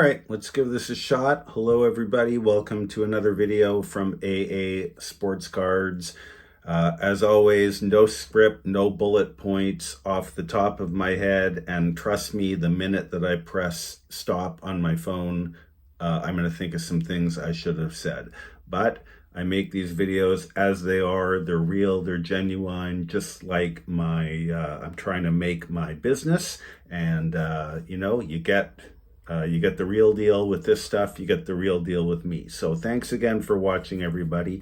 All right, let's give this a shot. Hello, everybody. Welcome to another video from AA Sports Cards. As always, no script, no bullet points off the top of my head. And trust me, the minute that I press stop on my phone, I'm going to think of some things I should have said. But I make these videos as they are. They're real, they're genuine, just like I'm trying to make my business. And, you get the real deal with this stuff. You get the real deal with me. So thanks again for watching, everybody.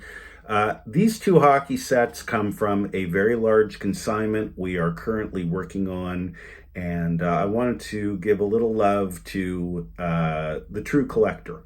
These two hockey sets come from a very large consignment we are currently working on. And I wanted to give a little love to the true collector.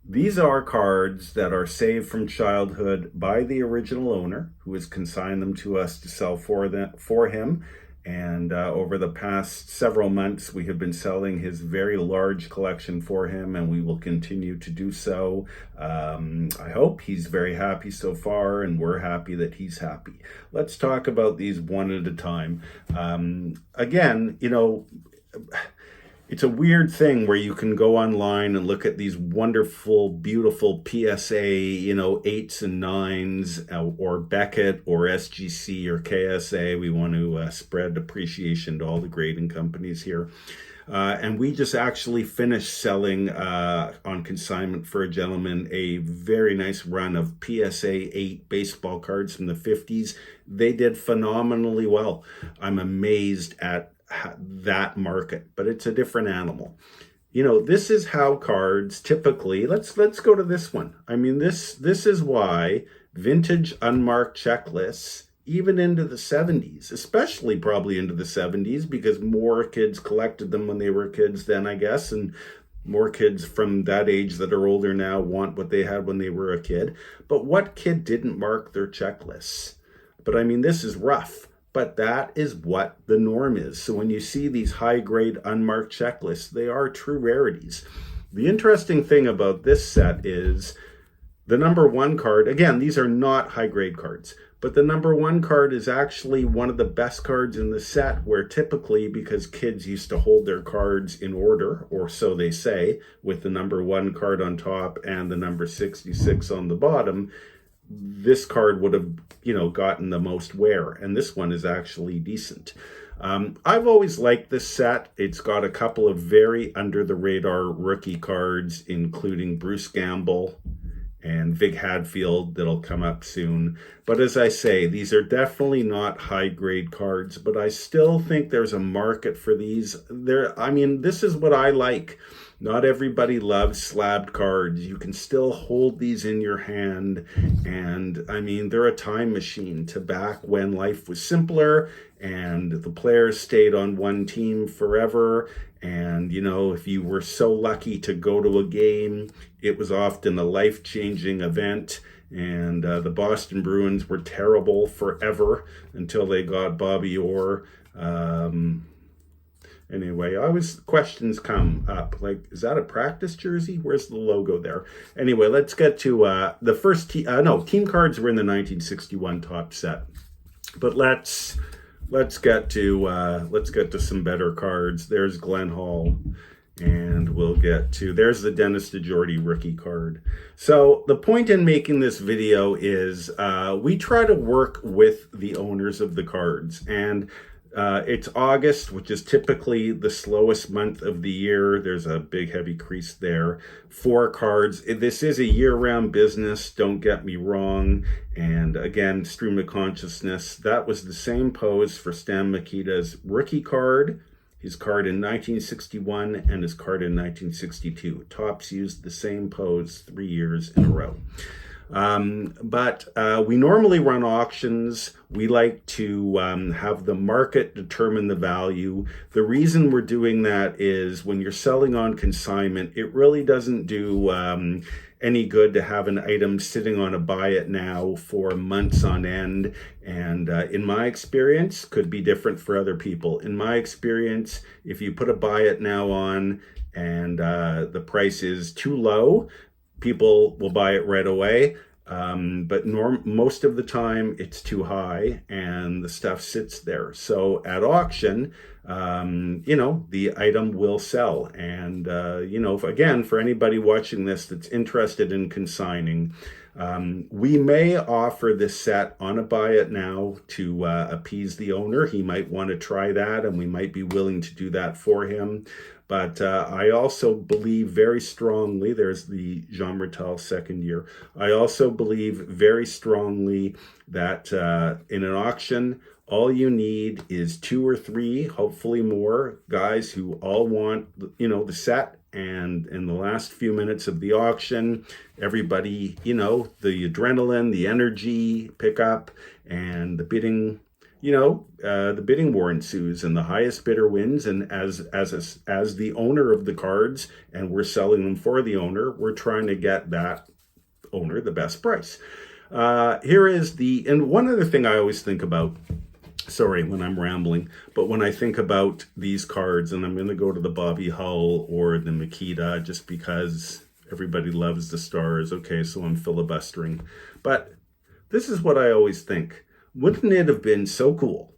These are cards that are saved from childhood by the original owner, who has consigned them to us to sell for him. And over the past several months, we have been selling his very large collection for him, and we will continue to do so. I hope he's very happy so far, and we're happy that he's happy. Let's talk about these one at a time. Again, it's a weird thing where you can go online and look at these wonderful, beautiful PSA, 8s and 9s, or Beckett or SGC or KSA. We want to spread appreciation to all the grading companies here. And we just actually finished selling on consignment for a gentleman a very nice run of PSA 8 baseball cards from the 50s. They did phenomenally well. I'm amazed at that market, but it's a different animal. This is how cards typically, let's go to this one. I mean, this is why vintage unmarked checklists, even into the 70s, especially probably into the 70s, because more kids collected them when they were kids then, I guess, and more kids from that age that are older now want what they had when they were a kid. But what kid didn't mark their checklists? But I mean, this is rough. But that is what the norm is. So when you see these high-grade unmarked checklists, they are true rarities. The interesting thing about this set is the number one card. Again, these are not high-grade cards, but the number one card is actually one of the best cards in the set, where typically, because kids used to hold their cards in order, or so they say, with the number one card on top and the number 66 on the bottom, this card would have, gotten the most wear, and this one is actually decent. I've always liked this set. It's got a couple of very under-the-radar rookie cards, including Bruce Gamble and Vig Hadfield that'll come up soon. But as I say, these are definitely not high-grade cards, but I still think there's a market for these. This is what I like. Not everybody loves slabbed cards. You can still hold these in your hand. And they're a time machine to back when life was simpler and the players stayed on one team forever. And, if you were so lucky to go to a game, it was often a life-changing event. And the Boston Bruins were terrible forever until they got Bobby Orr. Anyway, questions come up, like, is that a practice jersey? Where's the logo there? Anyway, let's get to the first team cards were in the 1961 top set. But let's get to some better cards. There's Glenn Hall, and there's the Dennis DeJordy rookie card. So the point in making this video is we try to work with the owners of the cards, and it's August, which is typically the slowest month of the year. There's a big heavy crease there. 4 cards. This is a year-round business, don't get me wrong. And again, stream of consciousness. That was the same pose for Stan Mikita's rookie card, his card in 1961, and his card in 1962. Topps used the same pose 3 years in a row. But we normally run auctions. We like to have the market determine the value. The reason we're doing that is when you're selling on consignment, it really doesn't do any good to have an item sitting on a buy it now for months on end. And in my experience, could be different for other people. In my experience, if you put a buy it now on and the price is too low, people will buy it right away. But most of the time it's too high and the stuff sits there. So at auction, the item will sell. And, again, for anybody watching this that's interested in consigning, we may offer this set on a buy it now to appease the owner. He might want to try that, and we might be willing to do that for him. But I also believe very strongly, there's the Jean Martel second year. I also believe very strongly that in an auction, all you need is 2 or 3, hopefully more, guys who all want, the set. And in the last few minutes of the auction, everybody, the adrenaline, the energy pick up, and the bidding, the bidding war ensues, and the highest bidder wins. And as the owner of the cards, and we're selling them for the owner, we're trying to get that owner the best price. And one other thing I always think about, sorry when I'm rambling, but when I think about these cards, and I'm going to go to the Bobby Hull or the Makita just because everybody loves the stars. Okay, so I'm filibustering. But this is what I always think. Wouldn't it have been so cool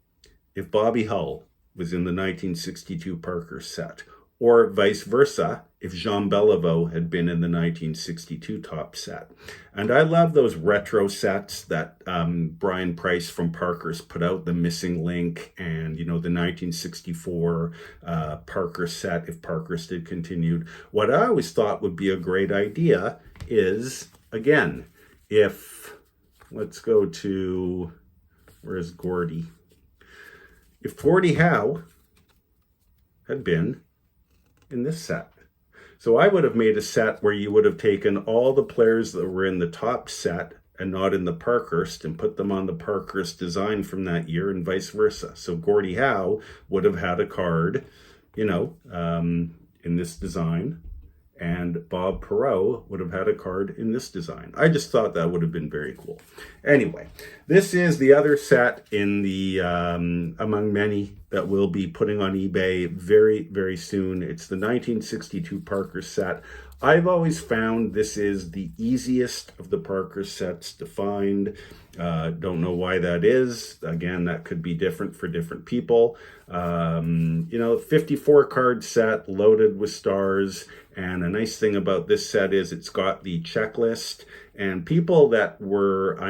if Bobby Hull was in the 1962 Parkhurst set, or vice versa, if Jean Beliveau had been in the 1962 top set? And I love those retro sets that Brian Price from Parkhurst put out, the Missing Link, and, the 1964 Parkhurst set, if Parkhurst had continued. What I always thought would be a great idea is, again, let's go to... Where's Gordie? If Gordie Howe had been in this set. So I would have made a set where you would have taken all the players that were in the top set and not in the Parkhurst and put them on the Parkhurst design from that year, and vice versa. So Gordie Howe would have had a card, in this design, and Bob Perot would have had a card in this design. I just thought that would have been very cool. Anyway, this is the other set in the among many that we'll be putting on eBay very, very soon. It's the 1962 Parkhurst set. I've always found this is the easiest of the Parkhurst sets to find. Don't know why that is. Again, that could be different for different people. 54 card set loaded with stars. And a nice thing about this set is it's got the checklist. And people that were, I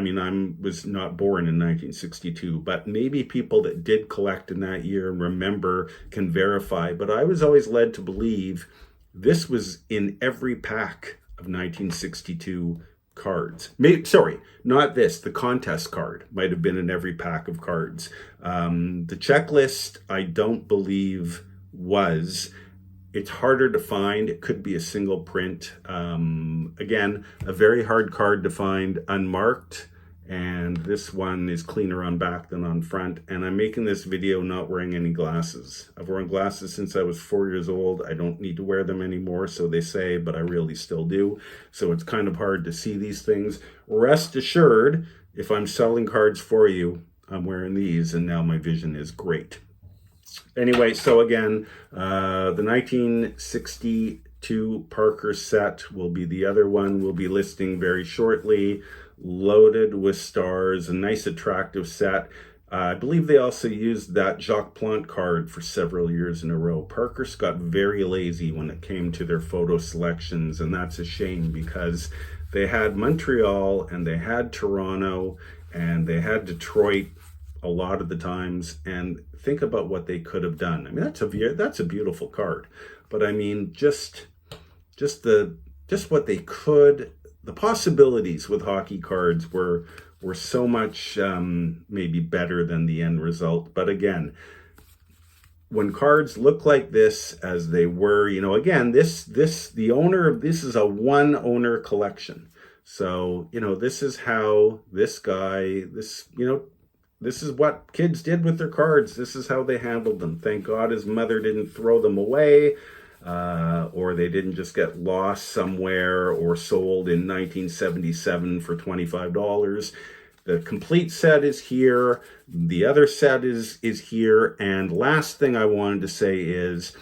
was not born in 1962, but maybe people that did collect in that year and remember can verify. But I was always led to believe this was in every pack of 1962 cards. Sorry, not this. The contest card might have been in every pack of cards. The checklist, I don't believe was. It's harder to find. It could be a single print. Again, a very hard card to find unmarked. And this one is cleaner on back than on front. And I'm making this video not wearing any glasses. I've worn glasses since I was 4 years old. I don't need to wear them anymore, so they say, but I really still do. So it's kind of hard to see these things. Rest assured, if I'm selling cards for you, I'm wearing these, and now my vision is great. Anyway, so again, the 1962 Parkhurst set will be the other one we'll be listing very shortly. Loaded with stars, a nice attractive set. I believe they also used that Jacques Plante card for several years in a row. Parkhurst got very lazy when it came to their photo selections, and that's a shame because they had Montreal and they had Toronto and they had Detroit a lot of the times, and think about what they could have done. That's a beautiful card, but just what they could. The possibilities with hockey cards were so much maybe better than the end result. But again, when cards look like this, as they were, again, the owner of this is a one owner collection. So, this is how this guy, this is what kids did with their cards. This is how they handled them. Thank God his mother didn't throw them away, or they didn't just get lost somewhere or sold in 1977 for $25. The complete set is here. The other set is here. And last thing I wanted to say is,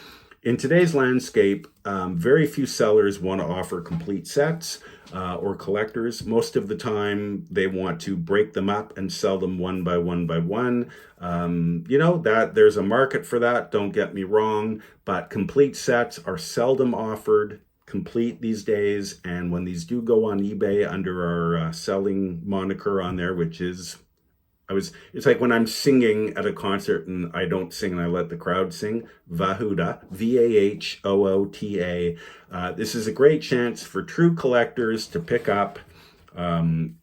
In today's landscape, very few sellers want to offer complete sets or collectors. Most of the time, they want to break them up and sell them one by one by one. That there's a market for that, don't get me wrong, but complete sets are seldom offered complete these days. And when these do go on eBay under our selling moniker on there, which is it's like when I'm singing at a concert and I don't sing and I let the crowd sing. Vahoota, Vahoota. This is a great chance for true collectors to pick up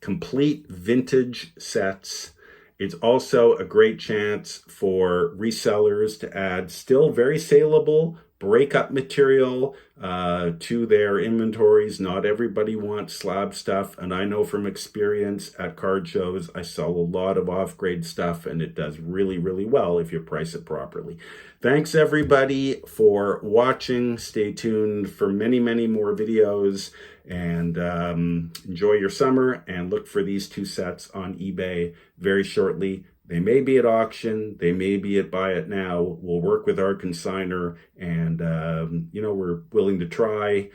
complete vintage sets. It's also a great chance for resellers to add still very saleable breakup material to their inventories. Not everybody wants slab stuff, and I know from experience at card shows I sell a lot of off-grade stuff, and it does really, really well if you price it properly. Thanks everybody for watching. Stay tuned for many, many more videos, and enjoy your summer, and look for these two sets on eBay very shortly. They may be at auction, they may be at buy it now. We'll work with our consignor, and we're willing to try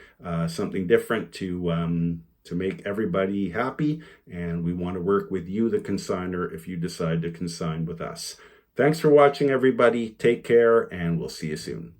something different to make everybody happy, and we want to work with you, the consignor, if you decide to consign with us. Thanks for watching, everybody. Take care, and we'll see you soon.